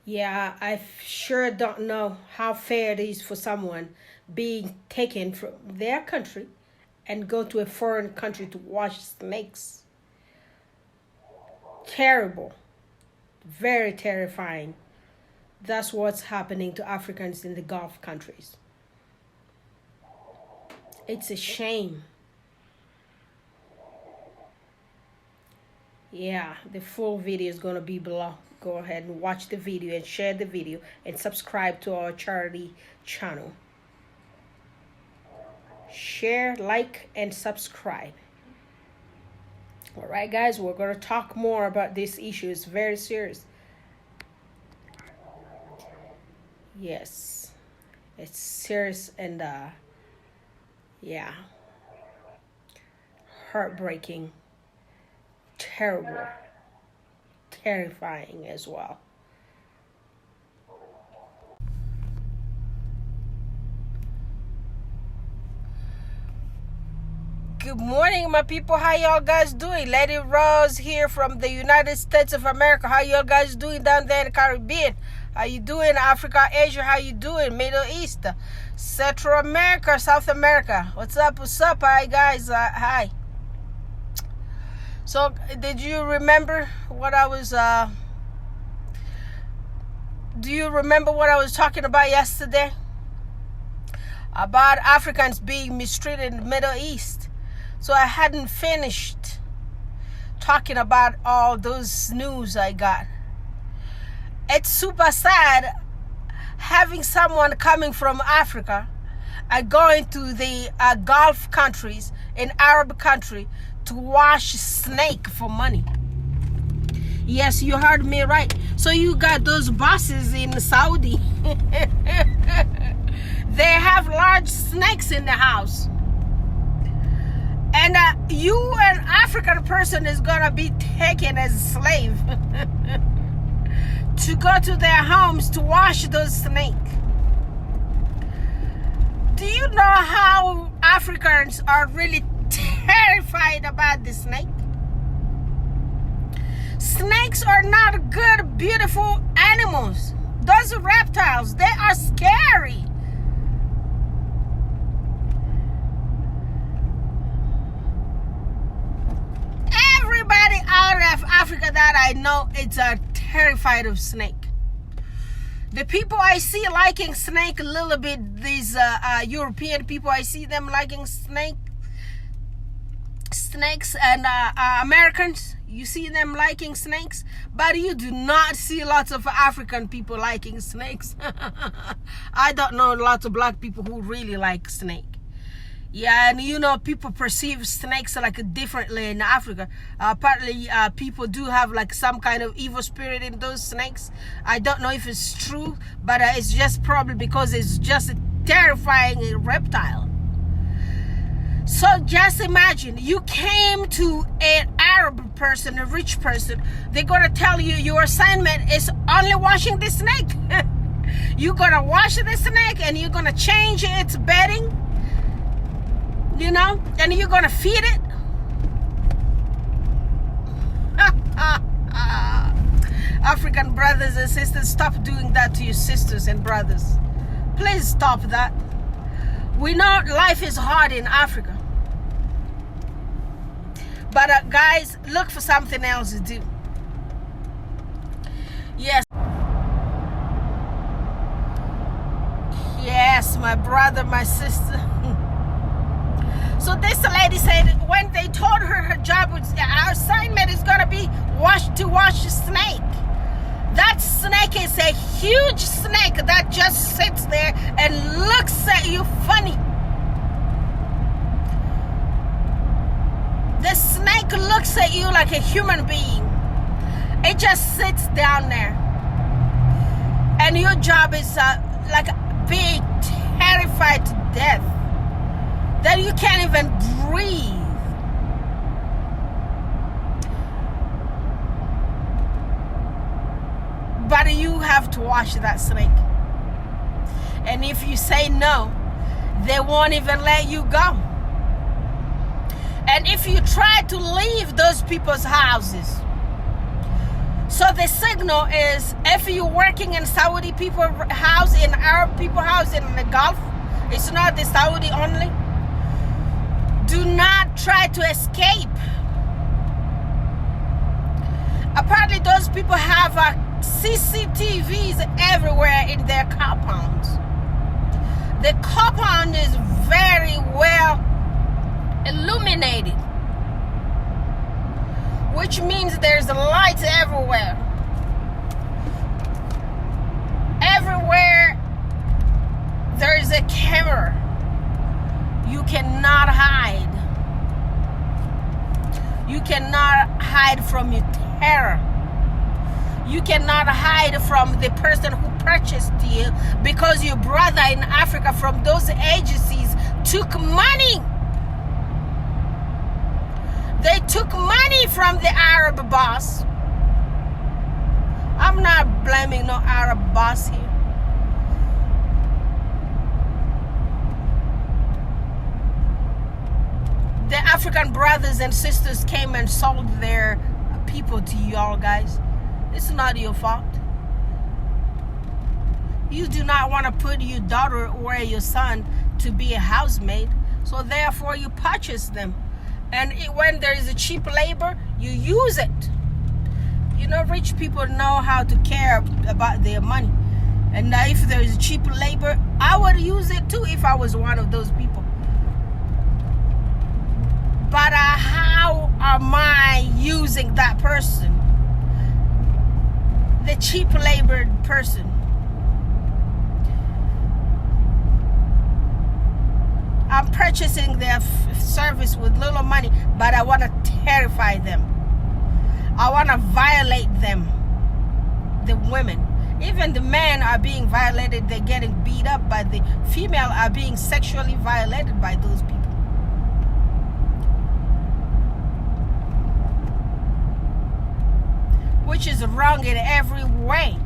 Yeah, I sure don't know how fair it is for someone being taken from their country and go to a foreign country to watch snakes. Terrible, very terrifying. That's what's happening to Africans in the Gulf countries. It's a shame. Yeah, the full video is going to be below. Go ahead and watch the video and share the video and subscribe to our charity channel. Share, like, and subscribe. All right, guys, we're going to talk more about this issue. It's very serious. Yes, it's serious and yeah, heartbreaking, terrible, terrifying as well. Good morning, my people. How y'all guys doing? Lady Rose here from the United States of America. How y'all guys doing down there in the Caribbean? How you doing? Africa, Asia, how you doing? Middle East, Central America, South America. What's up? What's up? Hi, guys. Hi. So, did you remember what I was, do you remember what I was talking about yesterday? About Africans being mistreated in the Middle East. So I hadn't finished talking about all those news I got. It's super sad having someone coming from Africa and going to the Gulf countries, in Arab country, to wash snake for money. Yes, you heard me right. So you got those bosses in Saudi. They have large snakes in the house. And you, an African person, is going to be taken as a slave to go to their homes to wash those snakes. Do you know how Africans are really terrified about the snake? Snakes are not good, beautiful animals. Those are reptiles. They are scary. Everybody out of Africa that I know, it's terrified of snake. The people I see liking snake a little bit, these European people, I see them liking snakes, and Americans, you see them liking snakes, but you do not see lots of African people liking snakes. I don't know lots of black people who really like snake. Yeah, and you know, people perceive snakes like differently in Africa. Apparently, people do have like some kind of evil spirit in those snakes. I don't know if it's true, but it's just probably because it's just a terrifying reptile. So just imagine, you came to an Arab person, a rich person. They're going to tell you your assignment is only washing the snake. You're going to wash the snake and you're going to change its bedding. You know, and you're gonna feed it. African brothers and sisters, stop doing that to your sisters and brothers. Please stop that. We know life is hard in Africa, but guys, look for something else to do. Yes, my brother, my sister. So this lady said when they told her job was, our assignment is gonna be to wash a snake. That snake is a huge snake that just sits there and looks at you funny. The snake looks at you like a human being. It just sits down there. And your job is like being terrified to death. That you can't even breathe. But you have to wash that snake. And if you say no, they won't even let you go. And if you try to leave those people's houses, So the signal is, if you're working in Saudi people house, in Arab people house in the Gulf, it's not the Saudi only. Do not try to escape. Apparently those people have CCTVs everywhere in their compounds. The compound is very well illuminated, which means there's lights everywhere. Everywhere there's a camera. You cannot hide. You cannot hide from your terror. You cannot hide from the person who purchased you, because your brother in Africa from those agencies took money. They took money from the Arab boss. I'm not blaming no Arab boss here. The African brothers and sisters came and sold their people to y'all guys. It's not your fault. You do not want to put your daughter or your son to be a housemaid, so therefore you purchase them. And when there is a cheap labor, you use it. You know, rich people know how to care about their money. And if there is cheap labor, I would use it too if I was one of those people. But how am I using that person? The cheap labor person. I'm purchasing their service with little money, but I want to terrify them. I want to violate them. The women. Even the men are being violated. They're getting beat up, but the female are being sexually violated by those people. Which is wrong in every way.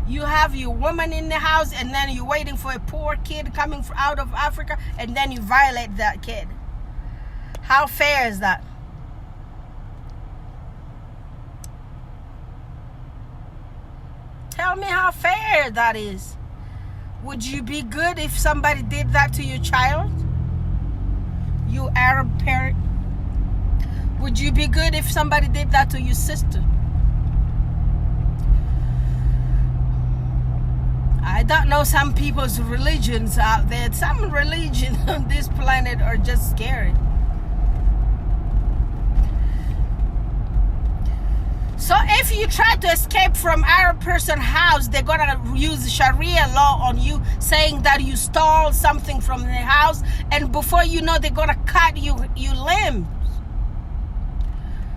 You have your woman in the house, and then you're waiting for a poor kid coming out of Africa, and then you violate that kid. How fair is that? Tell me how fair that is. Would you be good if somebody did that to your child? You Arab parent. Would you be good if somebody did that to your sister? I don't know some people's religions out there. Some religions on this planet are just scary. So if you try to escape from Arab person's house, they're gonna use Sharia law on you, saying that you stole something from the house, and before you know, they're gonna cut your limbs.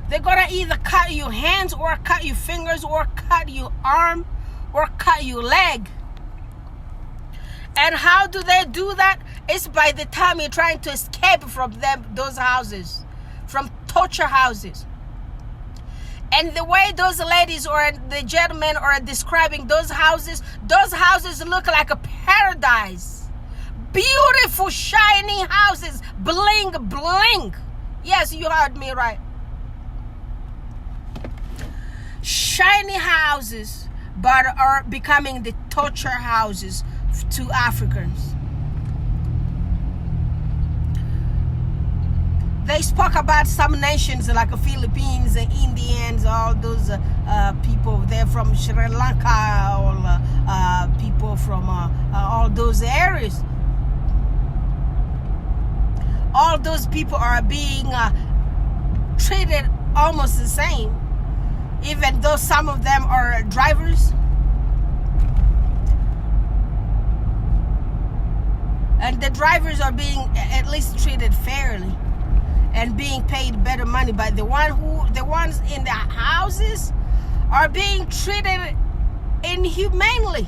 They're gonna either cut your hands, or cut your fingers, or cut your arm, or cut your leg. And how do they do that? It's by the time you're trying to escape from those houses, from torture houses. And the way those ladies or the gentlemen are describing those houses look like a paradise. Beautiful, shiny houses, bling, bling. Yes, you heard me right. Shiny houses, but are becoming the torture houses to Africans. They spoke about some nations like the Philippines, the Indians, all those people there from Sri Lanka, or people from all those areas. All those people are being treated almost the same, even though some of them are drivers. And the drivers are being at least treated fairly and being paid better money. But the ones in the houses are being treated inhumanely.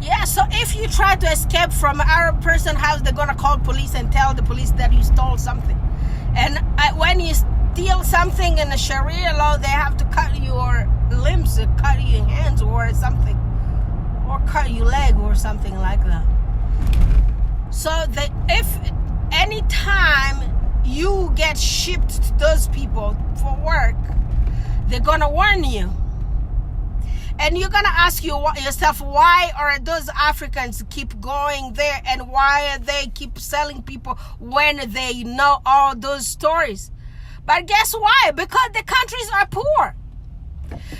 Yeah, so if you try to escape from an Arab person's house, they're gonna call police and tell the police that you stole something. And when you steal something in the Sharia law, they have to cut your limbs, cut your hands or something. or cut your leg or something like that. So if anytime you get shipped to those people for work, they're gonna warn you. And you're gonna ask yourself, why are those Africans keep going there, and why they keep selling people when they know all those stories? But guess why? Because the countries are poor.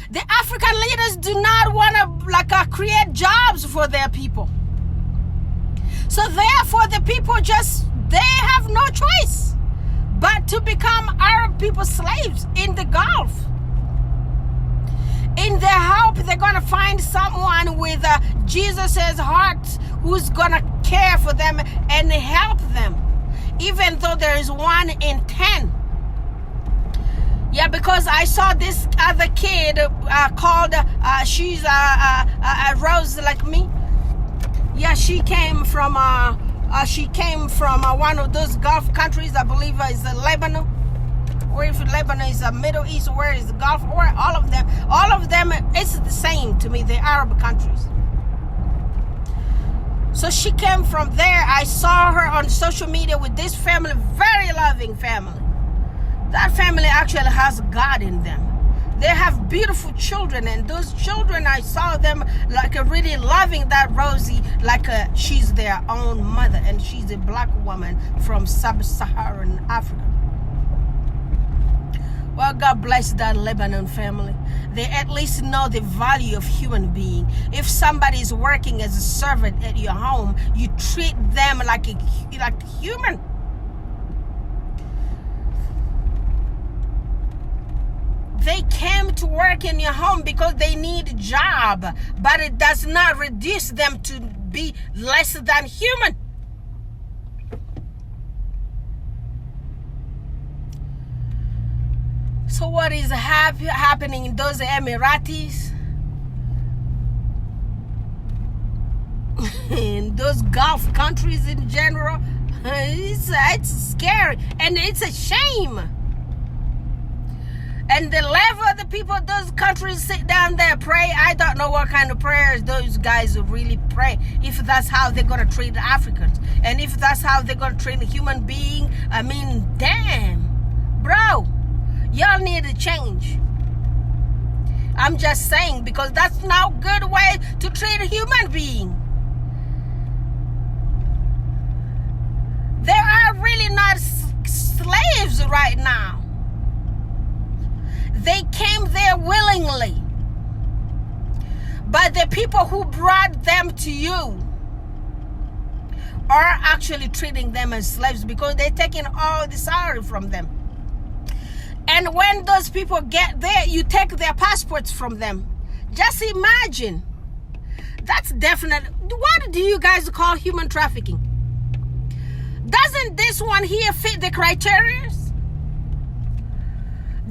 The African leaders do not want to create jobs for their people. So therefore the people they have no choice but to become Arab people slaves in the Gulf. In their hope, they're going to find someone with Jesus' heart who's going to care for them and help them, even though there is 1 in 10. Yeah, because I saw this other kid called, she's a Rose like me. Yeah, she came from one of those Gulf countries, I believe is Lebanon. Or if Lebanon is the Middle East, where is the Gulf, or all of them, it's the same to me, the Arab countries. So she came from there. I saw her on social media with this family, very loving family. That family actually has God in them. They have beautiful children, and those children, I saw them really loving that Rosie like she's their own mother, and she's a black woman from sub-Saharan Africa. Well, God bless that Lebanon family. They at least know the value of human being. If somebody is working as a servant at your home, you treat them like human. They came to work in your home because they need a job, but it does not reduce them to be less than human. So what is happening in those Emiratis, in those Gulf countries in general, it's scary and it's a shame. And the level of the people of those countries sit down there, pray. I don't know what kind of prayers those guys really pray, if that's how they're going to treat Africans. And if that's how they're going to treat a human being, I mean, damn, bro. Y'all need to change. I'm just saying, because that's not a good way to treat a human being. There are really not slaves right now. They came there willingly. But the people who brought them to you are actually treating them as slaves, because they're taking all the salary from them. And when those people get there, you take their passports from them. Just imagine. That's definite. What do you guys call human trafficking? Doesn't this one here fit the criteria?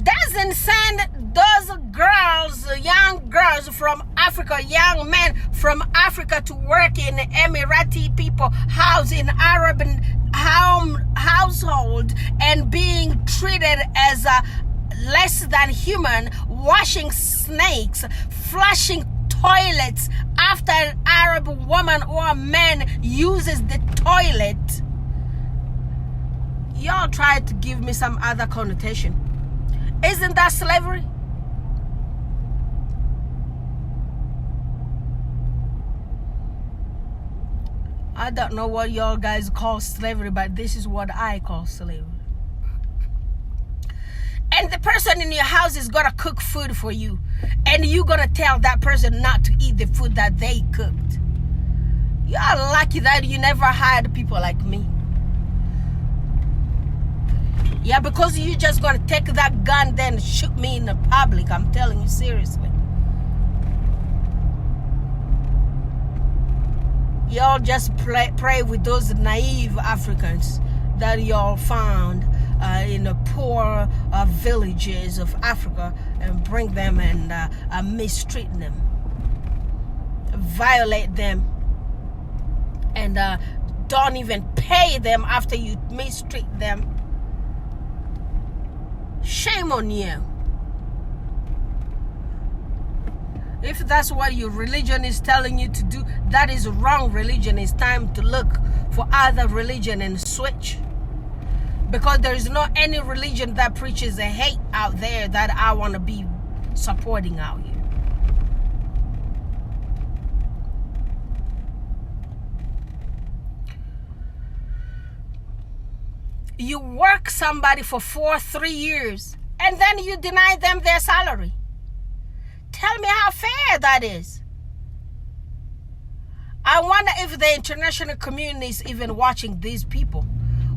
Doesn't send those girls, young girls from Africa, young men from Africa to work in Emirati people house in Arab household and being treated as less than human, washing snakes, flushing toilets after an Arab woman or man uses the toilet. Y'all try to give me some other connotation. Isn't that slavery? I don't know what y'all guys call slavery, but this is what I call slavery. And the person in your house is gonna cook food for you, and you're gonna tell that person not to eat the food that they cooked. You are lucky that you never hired people like me. Yeah, because you just gonna take that gun then shoot me in the public. I'm telling you seriously. Y'all just pray with those naive Africans that y'all found in the poor villages of Africa, and bring them and mistreat them, violate them, and don't even pay them after you mistreat them. Shame on you. If that's what your religion is telling you to do, that is wrong religion. It's time to look for other religion and switch. Because there is not any religion that preaches a hate out there that I want to be supporting out here. You work somebody for 3 years and then you deny them their salary. Tell me how fair that is. I wonder if the international community is even watching these people.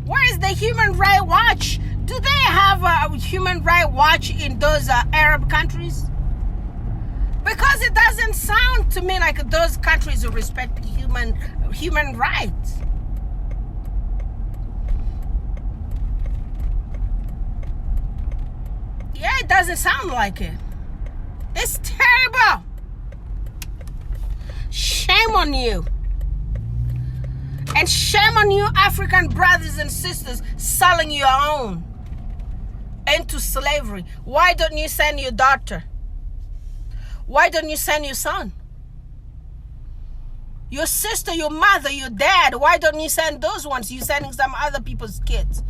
Where is the Human Rights Watch? Do they have a Human Rights Watch in those Arab countries? Because it doesn't sound to me like those countries respect human rights. Yeah, it doesn't sound like it. It's terrible. Shame on you. And shame on you, African brothers and sisters, selling your own into slavery. Why don't you send your daughter? Why don't you send your son? Your sister, your mother, your dad, why don't you send those ones? You're sending some other people's kids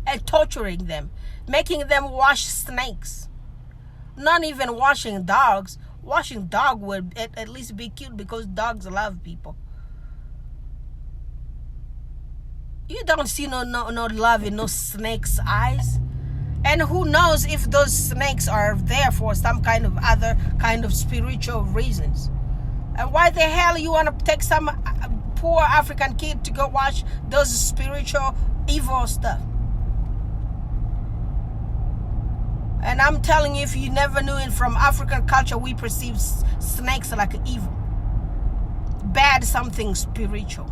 and torturing them, making them wash snakes. Not even washing dogs. Washing dog would at least be cute because dogs love people. You don't see no love in no snake's eyes. And who knows if those snakes are there for some kind of other kind of spiritual reasons. And why the hell you want to take some poor African kid to go watch those spiritual evil stuff? And I'm telling you, if you never knew it, from African culture, we perceive snakes like evil. Bad something spiritually.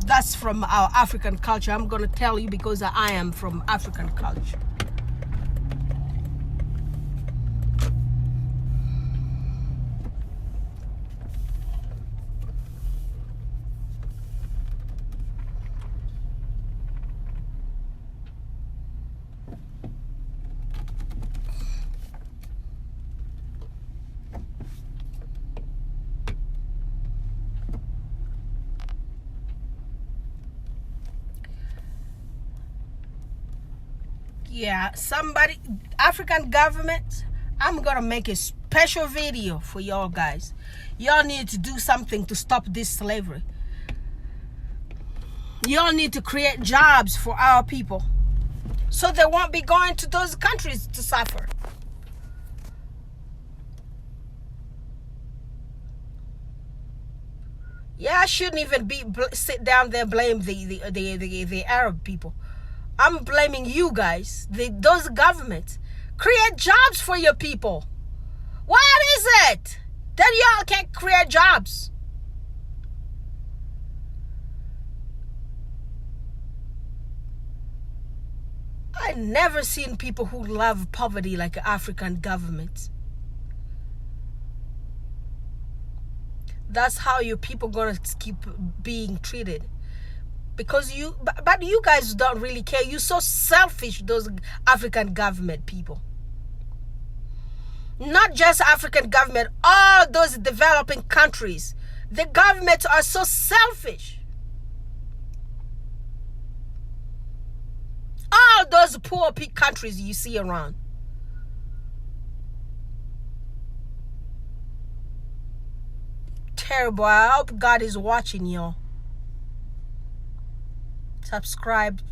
That's from our African culture. I'm going to tell you because I am from African culture. Yeah, African government, I'm gonna make a special video for y'all guys. Y'all need to do something to stop this slavery. Y'all need to create jobs for our people so they won't be going to those countries to suffer. Yeah, I shouldn't even sit down there and blame the Arab people. I'm blaming you guys, those governments. Create jobs for your people. What is it that y'all can't create jobs? I never seen people who love poverty like African governments. That's how your people gonna keep being treated. Because but you guys don't really care. You're so selfish, those African government people. Not just African government, all those developing countries. The governments are so selfish. All those poor countries you see around. Terrible. I hope God is watching y'all. Subscribe.